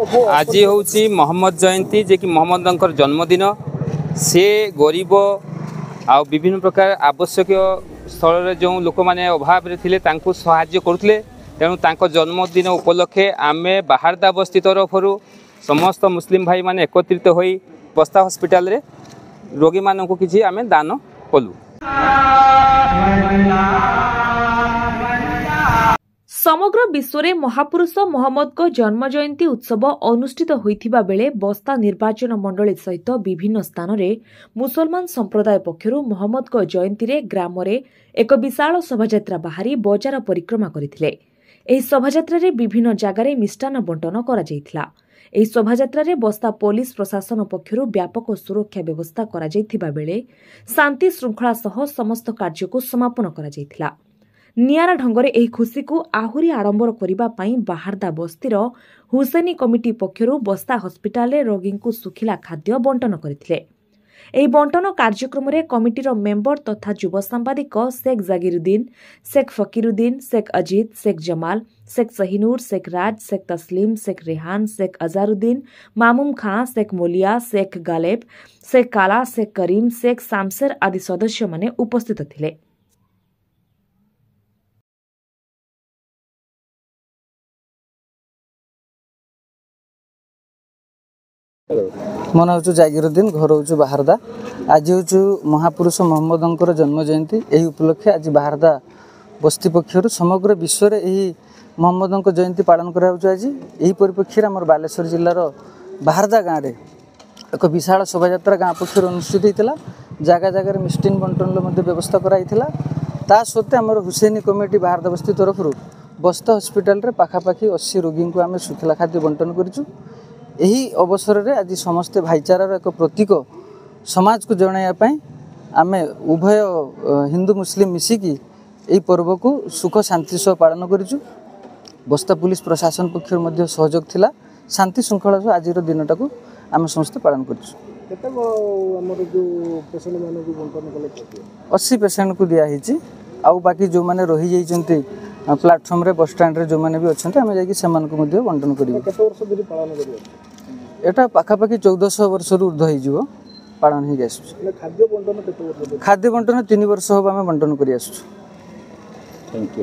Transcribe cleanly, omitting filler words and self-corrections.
आज हूँ मोहम्मद जयंती जे कि मोहम्मद जन्मदिन से गरीब आ विभिन्न प्रकार आवश्यक स्थल जो लोक मैंने अभाव थे साहाय्य करुले तेणु जन्मदिन उपलक्षे आम बाहारदा बस्ती तरफ समस्त मुस्लिम भाई माने एकत्रित हो बस्ता हॉस्पिटल रे रोगी मानक किसी आम दान कलु। समग्र विश्व में महापुरुष मोहम्मद को जन्म जयंती उत्सव अनुष्ठित होइथिबा बेले बस्ता निर्वाचन मंडली सहित विभिन्न स्थान में मुसलमान संप्रदाय पक्षर मोहम्मद को जयंती रे ग्राम रे एक विशाल शोभायात्रा बाहरी बजार परिक्रमा करथिले। एही शोभायात्रा रे विभिन्न जगार मिष्टान्न बंटन करा जायथिला। एही शोभायात्रा रे बस्ता पुलिस प्रशासन पक्षर व्यापक सुरक्षा व्यवस्था करा जायथिबा बेले शांति श्रृंखला सह समस्त कार्य को समापन करा जायथिला। नियारा ढंगरे एही खुशी को आहुरी आडंबर करिबा पई बाहारदा बस्तीर हुसैनी कमिटी पक्षरु बस्ता हॉस्पिटल रे रोगी को सुखिला खाद्य बंटन करथिले। एही बंटन कार्यक्रम रे कमिटीर मेंबर तथा युव सांबादिक शेख जागिरुद्दीन, शेख फकीरुद्दीन, शेख अजीत, शेख जमाल, शेख सहीनूर, शेख राज, शेख तस्लीम, शेख रेहान, शेख अजारुद्दीन, मामूम खां, शेख मोलिया, शेख गालेब, शेख काला, शेख करीम, शेख शामसेर आदि सदस्य माने उपस्थित थिले। मन हूँ जागिरुद्दीन, घर हूँ बाहारदा। आज हूँ महापुरुष मोहम्मद जन्म जयंती। यही उपलक्षे आज बाहारदा बस्ती पक्षर समग्र विश्व में यही मोहम्मद जयंती पालन कराऊँ। आज यही परिप्रेक्षी आम बालेश्वर जिलार बाहारदा गाँव में एक विशाल शोभायात्रा गाँ पक्षर अनुष्ठित होता। जगह जगह मिष्टिन बंटन व्यवस्था कराई ता सत्वे आम हुसैनी कमिटी बाहारदा बस्ती तरफ बस्ता हॉस्पिटल रे पाखापाखि 80 रोगी को आम सुखला खाद्य बंटन करूँ। यही अवसर रे आज समस्ते भाईचारार एक प्रतीक समाज को जनाइबा आम उभय हिंदू मुस्लिम मिसिकी यही पर्व को सुख शांति सह पालन करूँ। बस्ता पुलिस प्रशासन पक्षर मध्य सहयोग थिला। शांति श्रृंखला सह आज दिनटा को आम समस्ते पालन करूँ। 80 पेसेंट को दिखाई आउ बाकी जो मैंने रही जाइछन्ति प्लाटफर्म रे बस स्टैंड रे जो मैंने भी अच्छा आम जा बंटन कर एटा पाखापाखि 1400 वर्ष ऊर्ध हो पालन हो। खाद्य बंटन 3 वर्ष हम बंटन कर।